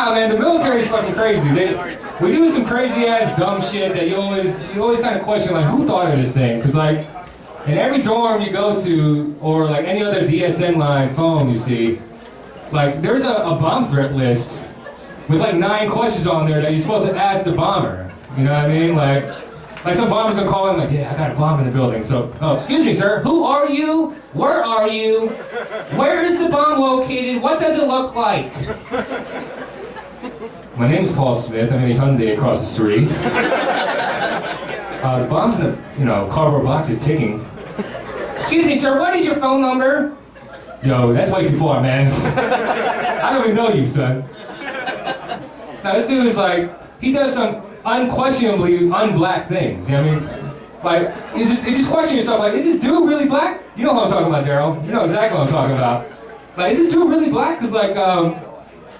Nah, man, the military's fucking crazy. We do some crazy ass dumb shit that you always kind of question, like, who thought of this thing? Because like, in every dorm you go to, or like any other DSN line phone you see, like there's a bomb threat list with like 9 questions on there that you're supposed to ask the bomber. You know what I mean? Like some bombers will call in like, yeah, I got a bomb in the building. So, oh, excuse me, sir, who are you? Where are you? Where is the bomb located? What does it look like? My name's Paul Smith. I'm in a Hyundai across the street. The bomb's in a, cardboard box is ticking. Excuse me, sir, what is your phone number? Yo, that's way too far, man. I don't even know you, son. Now, this dude is like, he does some unquestionably unblack things, you know what I mean? Like, you just question yourself, like, is this dude really black? You know what I'm talking about, Daryl. You know exactly what I'm talking about. Like, is this dude really black? Because, like,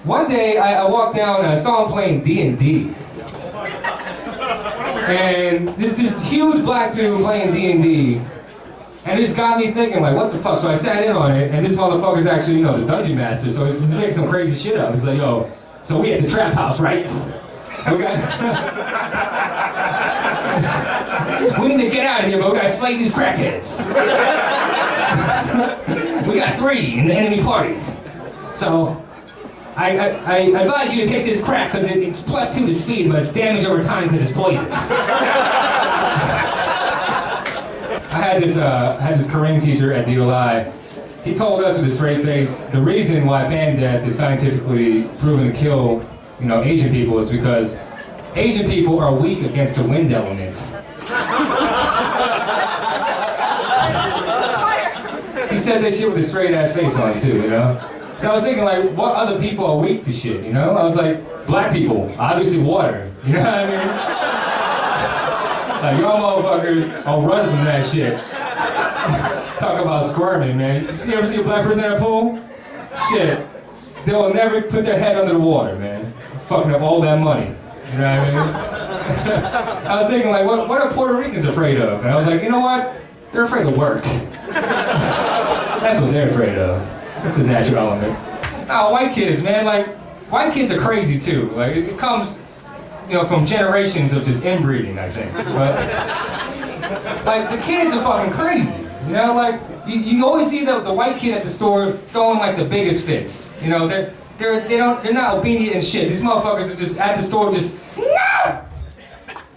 one day I walked down and I saw him playing D&D. And this huge black dude playing D&D. And it just got me thinking, like, what the fuck? So I sat in on it, and this motherfucker's actually, the dungeon master, so he's making some crazy shit up. He's like, yo, so we at the trap house, right? Okay. We need to get out of here, but we gotta slay these crackheads. We got 3 in the enemy party. So, I advise you to take this crack because it's +2 to speed, but it's damage over time because it's poison. I had this Korean teacher at DLI. He told us with a straight face, the reason why fan death is scientifically proven to kill, Asian people is because Asian people are weak against the wind elements. He said that shit with a straight ass face on too, So I was thinking, like, what other people are weak to shit, I was like, black people, obviously water, you know what I mean? Like, y'all motherfuckers are running from that shit. Talk about squirming, man. You ever see a black person in a pool? Shit. They will never put their head under the water, man. Fucking up all that money. You know what I mean? I was thinking, like, what are Puerto Ricans afraid of? And I was like, you know what? They're afraid of work. That's what they're afraid of. That's the natural element. Oh, white kids, man, like, white kids are crazy too. Like, it comes, from generations of just inbreeding, I think. But, like, the kids are fucking crazy. Like, you always see the white kid at the store throwing, like, the biggest fits. They're not obedient and shit. These motherfuckers are just at the store just, no!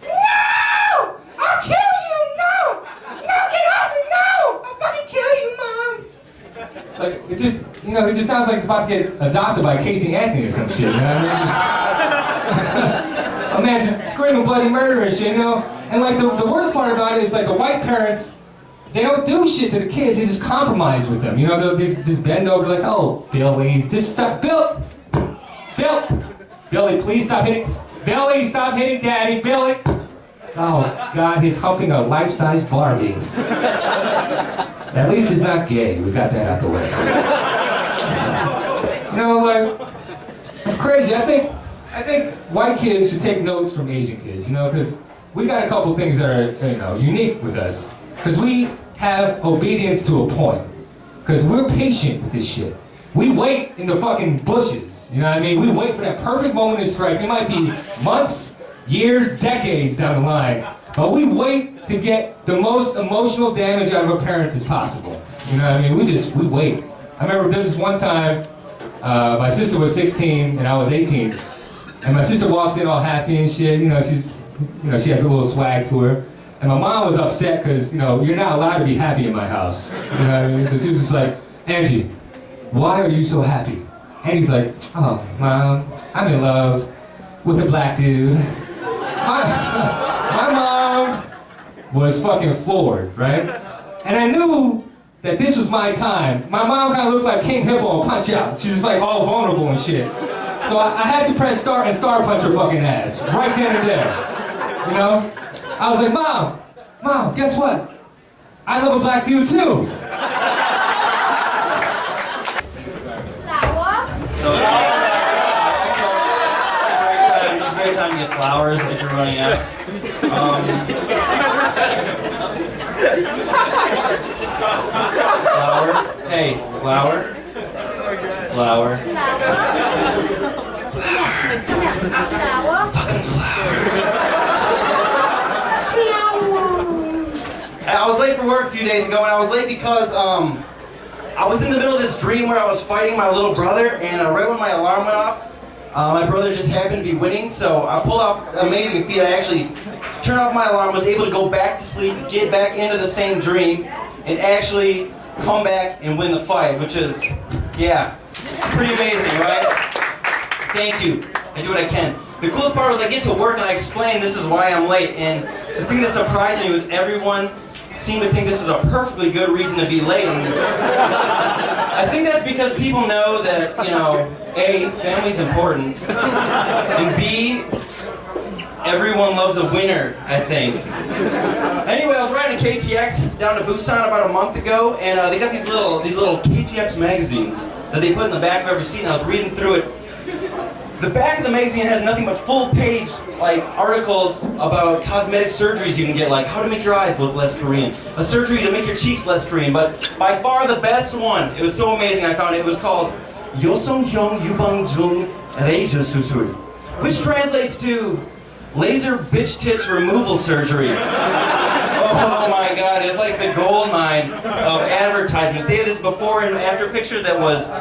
No! I'll kill you! No! No, get off me! No! I'll fucking kill you, Mom! It's like, it just sounds like it's about to get adopted by Casey Anthony or some shit, you know what I mean? A man's just screaming bloody murder and shit, And like, the worst part about it is like the white parents, they don't do shit to the kids, they just compromise with them. They'll just bend over like, oh, Billy, just stop, Billy, please stop hitting, Billy, stop hitting Daddy, Billy. Oh, God, he's humping a life-size Barbie. At least he's not gay, we got that out the way. Like, it's crazy. I think white kids should take notes from Asian kids, because we got a couple things that are, unique with us. Because we have obedience to a point. Because we're patient with this shit. We wait in the fucking bushes, you know what I mean? We wait for that perfect moment to strike. It might be months, years, decades down the line. But we wait to get the most emotional damage out of our parents as possible. You know what I mean? We wait. I remember this one time, my sister was 16 and I was 18. And my sister walks in all happy and shit, she has a little swag to her. And my mom was upset because, you're not allowed to be happy in my house. You know what I mean? So she was just like, Angie, why are you so happy? Angie's like, oh, Mom, I'm in love with a black dude. My mom was fucking floored, right? And I knew that this was my time. My mom kind of looked like King Hippo on Punch Out. She's just like all vulnerable and shit. So I had to press start and star punch her fucking ass. Right then and there. I was like, Mom, guess what? I love a black dude too. So it's a great time to get flowers if you're running out. Flower. Hey, flower. Flower. I was late for work a few days ago, and I was late because I was in the middle of this dream where I was fighting my little brother, and right when my alarm went off, my brother just happened to be winning, so I pulled off an amazing feat. I actually turned off my alarm, was able to go back to sleep, get back into the same dream, and actually come back and win the fight, which is, yeah, pretty amazing, right? Thank you. I do what I can. The coolest part was I get to work and I explain this is why I'm late, and the thing that surprised me was everyone seemed to think this was a perfectly good reason to be late. And I think that's because people know that, you know, A, family's important, and B, everyone loves a winner, I think. Anyway, I was riding a KTX down to Busan about a month ago, and they got these little KTX magazines that they put in the back of every seat, and I was reading through it. The back of the magazine has nothing but full-page articles about cosmetic surgeries you can get, like how to make your eyes look less Korean, a surgery to make your cheeks less Korean, but by far the best one, it was so amazing I found it, was called Yoseonghyung Yubangjung Laser Susul, which translates to laser bitch tits removal surgery. Oh my god, it's like the gold mine of advertisements. They had this before and after picture that was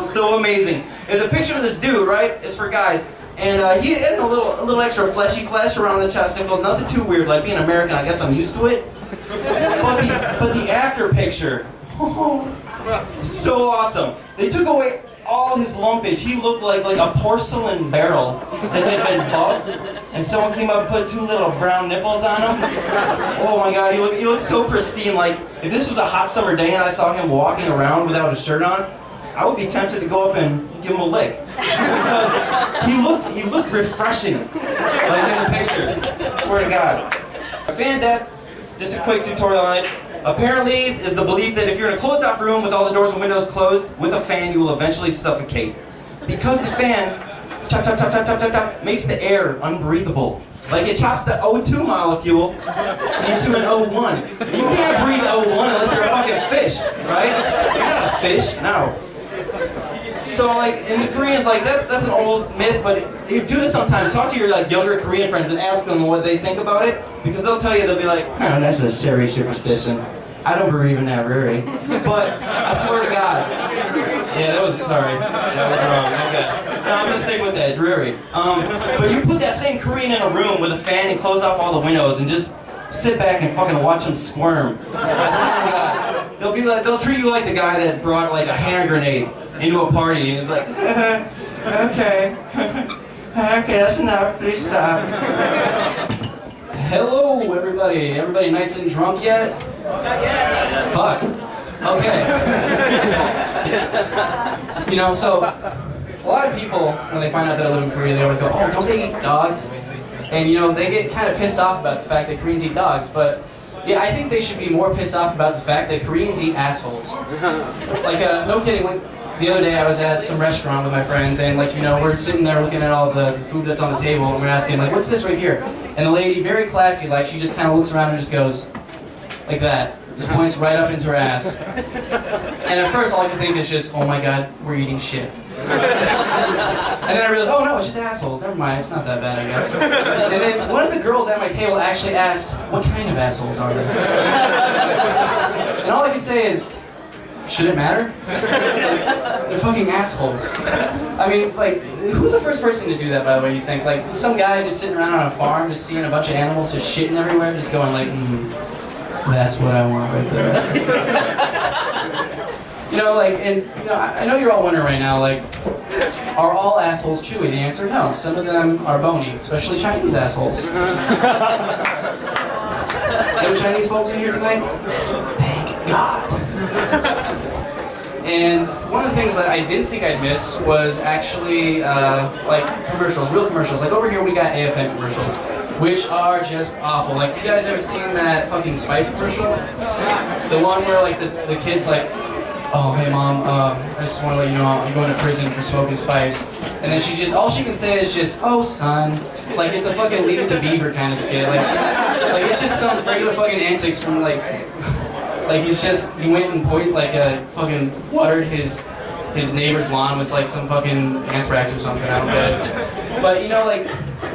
so amazing. There's a picture of this dude, right? It's for guys. And he had a little extra fleshy flesh around the testicles. Nothing too weird. Like being American, I guess I'm used to it. But the after picture, so awesome. They took away all his lumpage. He looked like a porcelain barrel that had been buffed. And someone came up and put two little brown nipples on him. Oh my god, he looked so pristine. Like, if this was a hot summer day and I saw him walking around without a shirt on, I would be tempted to go up and give him a lick. Because he looked refreshing, like in the picture. Swear to God. Fan death, just a quick tutorial on it. Apparently, is the belief that if you're in a closed-off room with all the doors and windows closed, with a fan, you will eventually suffocate. Because the fan, chop, chop, chop, chop, chop, chop, chop, makes the air unbreathable. Like it chops the O2 molecule into an O1. You can't breathe O1 unless you're a fucking fish, right? You're not a fish, no. So in the Koreans, that's an old myth, but you do this sometimes. Talk to your younger Korean friends and ask them what they think about it, because they'll tell you, they'll be like, oh, that's a silly superstition. I don't believe in that, really. But I swear to God. Yeah, that was wrong. Okay. No, I'm gonna stick with that, Ruri. But you put that same Korean in a room with a fan and close off all the windows and just sit back and fucking watch them squirm. I swear to God. They'll treat you like the guy that brought a hand grenade into a party and he's like, okay, that's enough, please stop. Hello, everybody. Everybody nice and drunk yet? Not yet. Fuck. Okay. So a lot of people, when they find out that I live in Korea, they always go, oh, don't they eat dogs? And they get kind of pissed off about the fact that Koreans eat dogs, but yeah, I think they should be more pissed off about the fact that Koreans eat assholes. No kidding. The other day I was at some restaurant with my friends and we're sitting there looking at all the food that's on the table and we're asking what's this right here? And the lady, very classy, she just kind of looks around and just goes like that. Just points right up into her ass. And at first all I could think is just, oh my god, we're eating shit. And then I realized, oh no, it's just assholes. Never mind, it's not that bad, I guess. And then one of the girls at my table actually asked, what kind of assholes are they? And all I could say is, should it matter? They're fucking assholes. I mean, who's the first person to do that, by the way, you think? Some guy just sitting around on a farm, just seeing a bunch of animals just shitting everywhere, just going that's what I want right there. I know you're all wondering right now, are all assholes chewy? The answer, no. Some of them are bony, especially Chinese assholes. No Chinese folks in here tonight? Thank God. And one of the things that I didn't think I'd miss was actually commercials, real commercials. Over here we got AFN commercials, which are just awful. You guys ever seen that fucking Spice commercial? The one where the kid's oh hey mom, I just want to let you know I'm going to prison for smoking spice. And then all she can say is just, oh son. It's a fucking Leave It to Beaver kind of skit. It's just some regular fucking antics from he went and fucking watered his his neighbor's lawn was like some fucking anthrax or something. I don't get it. But you know, like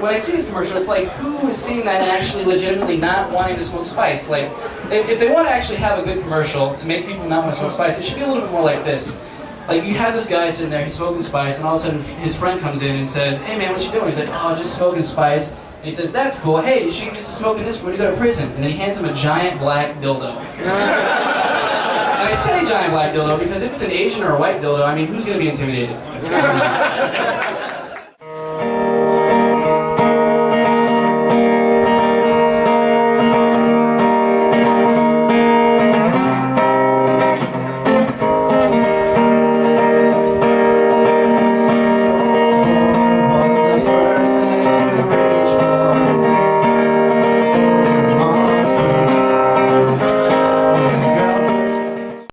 when I see this commercial, it's like, who is seeing that and actually legitimately not wanting to smoke spice? Like, if they want to actually have a good commercial to make people not want to smoke spice, it should be a little bit more like this. Like, you have this guy sitting there, he's smoking spice, and all of a sudden his friend comes in and says, "Hey man, what you doing?" He's like, "Oh, just smoking spice." And he says, "That's cool. Hey, you should get to smoking this when you go to prison." And then he hands him a giant black dildo. And I say giant black dildo because if it's an Asian or a white dildo, I mean, who's going to be intimidated?